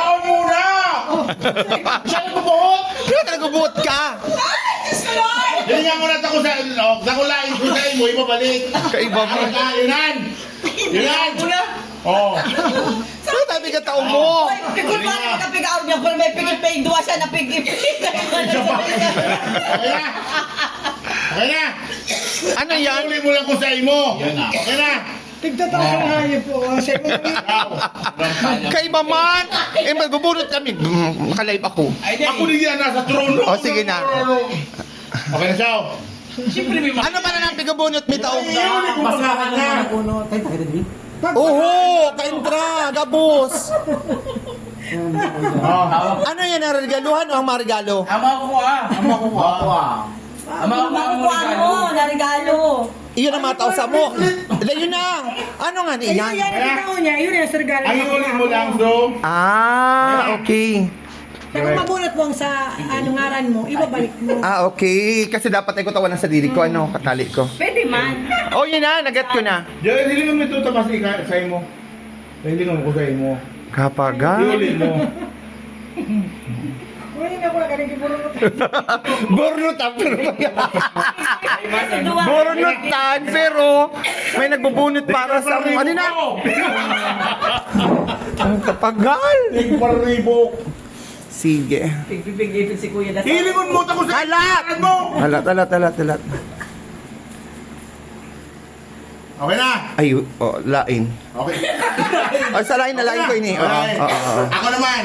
Taon muna! Siya nagbubuhot! Kaya nagbubuot ka. Hilingan mo na ako sa nakulain ko sa imo, ibabalik. Kaiba mo. Yunan! Yunan! Oo. Kaya tabi ka tao mo. Pikul pa rin magkapigaw niya. Kung may pigil-pig, duwa siya na pigil-pig. Okay na! Okay na! Ano yan? Huli mo lang ko sa imo. Okay na! Tigtataw sa hayop po. Kaiba man. Eh, magbubunot kami. Nakalive ako. Ako din yan, nasa trono. O, sige na. Okay na siya. Ano pa na ng pigabunot, may tao? Masahan na. Oo, kaintra, gabos. Oh. Ano yan ang regaluhan o ang marigalo? Makukuha mo na regalo. Iyon ang mga tao sa mo. Yun na. Ano nga Ayun niyan? yan ang bitaw niya. Yun yung sargalo. Ang huli mo lang, so. Ah, okay. Kung mabunot mo ang sa ngaran mo, ibabalik mo. Ah, okay. Kasi dapat ay ko tawanan sa diri ko, ano, katali ko. Pwede man. Oh, yun na, nagat ko na. Diyan, hilingan mo ito tapos sa imo. Hilingan mo ko sa imo. Kapaga. Hiulin mo. Huli na ko na ganun kiburunot. Burnutan, pero Kasi duwa. burnutan, pero may nagbubunot para sa ano na? Ang kapagal. Paribok. Sige. Pigpipig-ipig si Kuya Dasal. Hilingon mo tapos sa Halat! mo. Halat. Okay na. Ay, oh, lain. Okay. Oh, sa lain na lain ko ini. Oo, Okay. oo. Ako naman.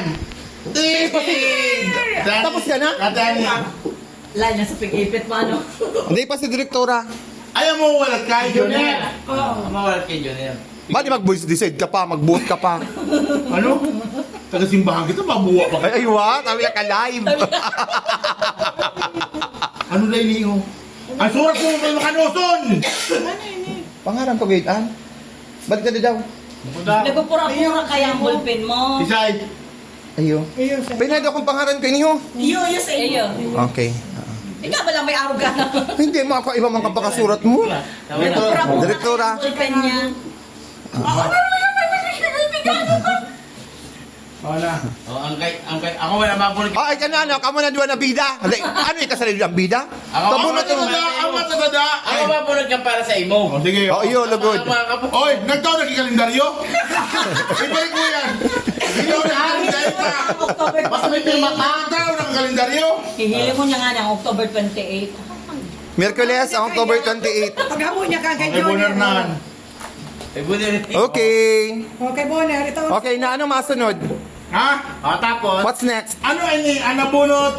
Tapos ka na? Katani. Lain na sa pig-ipit mo, ano? Hindi pa si direktora. Ayaw mo walat kay Jonel. Mawalat kay Jonel. Ba't di mag-voice decide ka pa, mag-vote ka pa? Ano? Taga-simbahan kita, mabuwa pa. Ay, wa, sabi ka live. Ano na iniho? Ang surat mo kay Makanuson! Pangarang ko, Gaytan. Ba't ka na daw? Nagpupura-pura kaya ang ballpen mo. Isay. Ayo. Ayun sa... Pinado akong pangaran ko iniho. Iyo sa iyo. Okay. Ikaw ba lang may araw ka? Hindi mo ako iba mang kapakasurat mo. Nagpupura-pura Direktora. kaya ang ballpen niya. Oo na. Oh, ako wala mabunod. Ay, ano, kamo na diwa na bida. Ano yung kasalili ang bida? Ako Tabunot Ang yung... matada, ang matada. Ako mabunod ka para sa imo. O sige. Oh, iyo, lugod. Oy, nagtaon na kalendaryo? Ibalik mo yan. Ikaw na kalendaryo pa. October Basta may pirma ka. Nagtaon na kalendaryo. Hihili mo niya nga ng October 28. Merkules, ang October 28. Paghamo niya ka kay Ay, bunar Johnny. na. Eh, buti. Okay. Okay, Bonner. Ito. Okay, na ano masunod? Ha? Oh, tapos, What's next? Ano ini? Ano bunot?